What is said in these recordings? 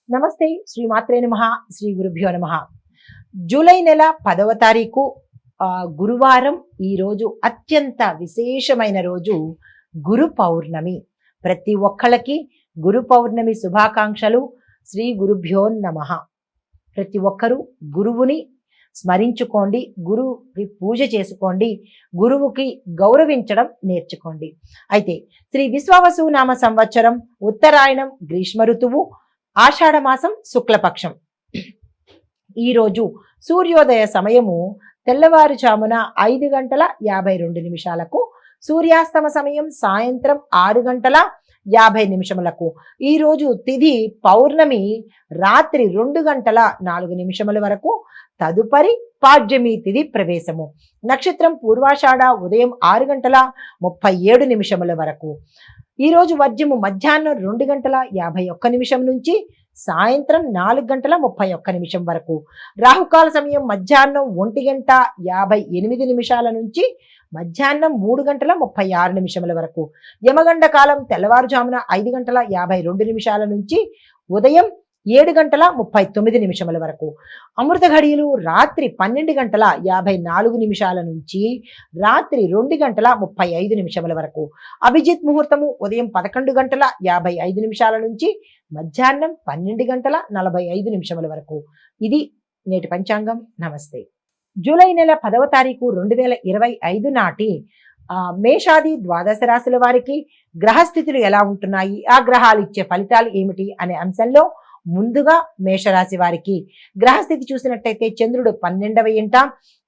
నమస్తే. శ్రీమాత్రే నమః. శ్రీ గురుభ్యో నమః. జూలై నెల 10వ తారీఖు గురువారం. ఈ రోజు అత్యంత విశేషమైన రోజు గురు పౌర్ణమి. ప్రతి ఒక్కళ్ళకి గురు పౌర్ణమి శుభాకాంక్షలు. శ్రీ గురుభ్యో నమః. ప్రతి ఒక్కరూ గురువుని స్మరించుకోండి, గురువుకి పూజ చేసుకోండి, గురువుకి గౌరవించడం నేర్చుకోండి. అయితే శ్రీ విశ్వావసు నామ సంవత్సరం ఉత్తరాయణం గ్రీష్మ ఋతువు ఆషాఢమాసం శుక్లపక్షం. ఈరోజు సూర్యోదయ సమయము తెల్లవారుజామున 5:52 సూర్యాస్తమ సమయం సాయంత్రం 6:50 ఈరోజు తిథి పౌర్ణమి రాత్రి 2:04 వరకు. తదుపరి పాడ్యమి తిథి ప్రవేశము. నక్షత్రం పూర్వాషాఢ ఉదయం 6:37 వరకు. ఈరోజు వర్జ్యము మధ్యాహ్నం 2:51 నుంచి సాయంత్రం 4:31 వరకు. రాహుకాల సమయం మధ్యాహ్నం 1:58 నుంచి మధ్యాహ్నం 3:36 వరకు. యమగండ కాలం తెల్లవారుజామున 5:52 నుంచి ఉదయం 7:39 వరకు. అమృత ఘడియలు రాత్రి 12:54 నుంచి రాత్రి 2:35 వరకు. అభిజిత్ ముహూర్తము ఉదయం 11:55 నుంచి మధ్యాహ్నం 12:45 వరకు. ఇది నేటి పంచాంగం. నమస్తే. జూలై నెల 10వ తారీఖు 2025 నాటి మేషాది ద్వాదశ రాశుల వారికి గ్రహస్థితులు ఎలా ఉంటున్నాయి, ఆ గ్రహాలు ఇచ్చే ఫలితాలు ఏమిటి అనే అంశంలో ముందుగా మేషరాశి వారికి గ్రహస్థితి చూసినట్టయితే చంద్రుడు 12వ ఇంట,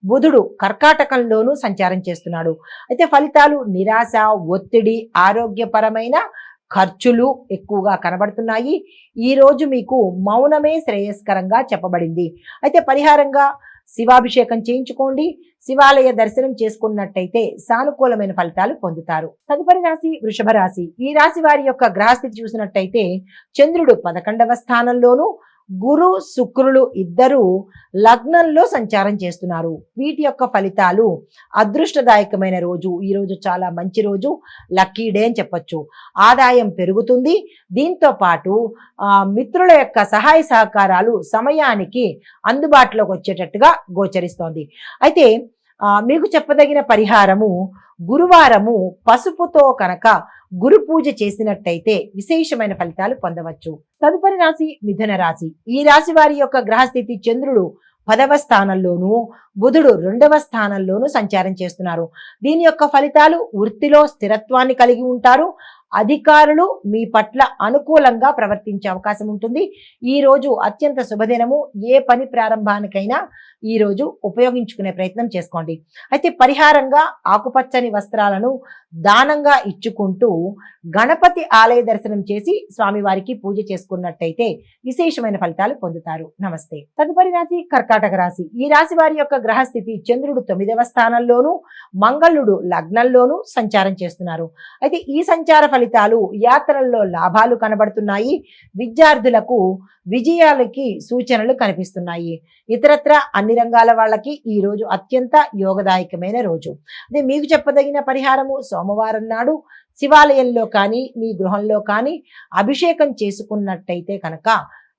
బుధుడు కర్కాటకంలోనూ సంచారం చేస్తున్నాడు. అయితే ఫలితాలు నిరాశ, ఒత్తిడి, ఆరోగ్యపరమైన ఖర్చులు ఎక్కువగా కనబడుతున్నాయి. ఈ రోజు మీకు మౌనమే శ్రేయస్కరంగా చెప్పబడింది. అయితే పరిహారంగా శివాభిషేకం చేయించుకోండి, శివాలయ దర్శనం చేసుకున్నట్టయితే సానుకూలమైన ఫలితాలు పొందుతారు. తదుపరి రాశి వృషభ రాశి. ఈ రాశి వారి యొక్క గ్రహస్థితి చూసినట్టయితే చంద్రుడు 11వ స్థానంలోను, గురు శుక్రులు ఇద్దరు లగ్నంలో సంచారం చేస్తున్నారు. వీటి యొక్క ఫలితాలు అదృష్టదాయకమైన రోజు. ఈ రోజు చాలా మంచి రోజు, లక్కీ డే అని చెప్పొచ్చు. ఆదాయం పెరుగుతుంది. దీంతో పాటు మిత్రుల యొక్క సహాయ సహకారాలు సమయానికి అందుబాటులోకి వచ్చేటట్టుగా గోచరిస్తోంది. అయితే మీకు చెప్పదగిన పరిహారము, గురువారము పసుపుతో కనుక గురు పూజ చేసినట్టయితే విశేషమైన ఫలితాలు పొందవచ్చు. తదుపరి రాశి మిథున రాశి. ఈ రాశి వారి యొక్క గ్రహస్థితి చంద్రుడు 10వ స్థానంలోను, బుధుడు 2వ స్థానంలోను సంచారం చేస్తున్నారు. దీని యొక్క ఫలితాలు వృత్తిలో స్థిరత్వాన్ని కలిగి ఉంటారు. అధికారులు మీ పట్ల అనుకూలంగా ప్రవర్తించే అవకాశం ఉంటుంది. ఈ రోజు అత్యంత శుభదినము. ఏ పని ప్రారంభానికైనా ఈ రోజు ఉపయోగించుకునే ప్రయత్నం చేసుకోండి. అయితే పరిహారంగా ఆకుపచ్చని వస్త్రాలను దానంగా ఇచ్చుకుంటూ గణపతి ఆలయ దర్శనం చేసి స్వామివారికి పూజ చేసుకున్నట్టయితే విశేషమైన ఫలితాలు పొందుతారు. నమస్తే. తదుపరి రాశి కర్కాటక రాశి. ఈ రాశి వారి యొక్క గ్రహస్థితి చంద్రుడు 9వ స్థానంలోను, మంగళుడు లగ్నంలోను సంచారం చేస్తున్నారు. అయితే ఈ సంచార ఫలితాలు యాత్రల్లో లాభాలు కనబడుతున్నాయి. విద్యార్థులకు విజయాలకి సూచనలు కనిపిస్తున్నాయి. ఇతరత్ర అన్ని రంగాల వాళ్ళకి ఈ రోజు అత్యంత యోగదాయకమైన రోజు. అదే మీకు చెప్పదగిన పరిహారము, సోమవారం నాడు శివాలయంలో కానీ మీ గృహంలో కానీ అభిషేకం చేసుకున్నట్టయితే కనుక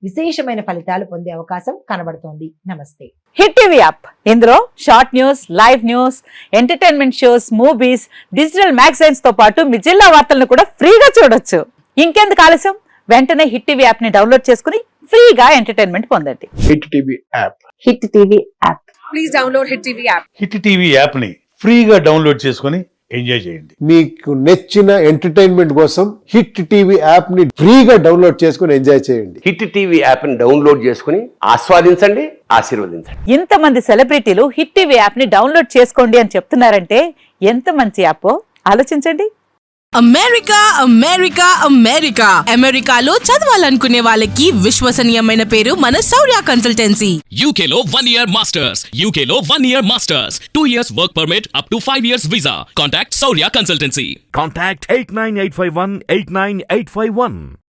విశేషమైన ఫలితాలు పొందే అవకాశం కనబడుతోంది. నమస్తే. హిట్ టీవీ యాప్, ఇందులో short news, live news, entertainment shows, movies, digital magazines తో పాటు మీ జిల్లా వార్తలను కూడా ఫ్రీగా చూడొచ్చు. ఇంకెందుకు ఆలస్యం, వెంటనే హిట్ టీవీ యాప్ ని డౌన్లోడ్ చేసుకుని ఫ్రీగా ఎంటర్టైన్మెంట్ పొందండి. Hit TV app. Hit TV app. Please download hit TV app. Hit TV app ని ఫ్రీగా డౌన్లోడ్ చేసుకుని ఎంజాయ్ చేయండి. మీకు నచ్చిన ఎంటర్టైన్మెంట్ కోసం హిట్ టీవీ యాప్ ని ఫ్రీగా డౌన్లోడ్ చేసుకుని ఎంజాయ్ చేయండి. హిట్ టీవీ యాప్ ని డౌన్లోడ్ చేసుకుని ఆస్వాదించండి, ఆశీర్వదించండి. ఇంతమంది సెలబ్రిటీలు హిట్ టీవీ యాప్ ని డౌన్లోడ్ చేసుకోండి అని చెప్తున్నారంటే ఎంత మంచి యాప్ ఆలోచించండి. అమెరికా అమెరికా అమెరికా అమెరికాలో చదవాలనుకునే వాళ్ళకి విశ్వసనీయమైన పేరు మన శౌర్య కన్సల్టెన్సీ. UK లో 1 year masters. UK లో 1 year masters. 2 years work permit up to 5 years visa. Contact Saurya Consultancy. Contact 89851 89851.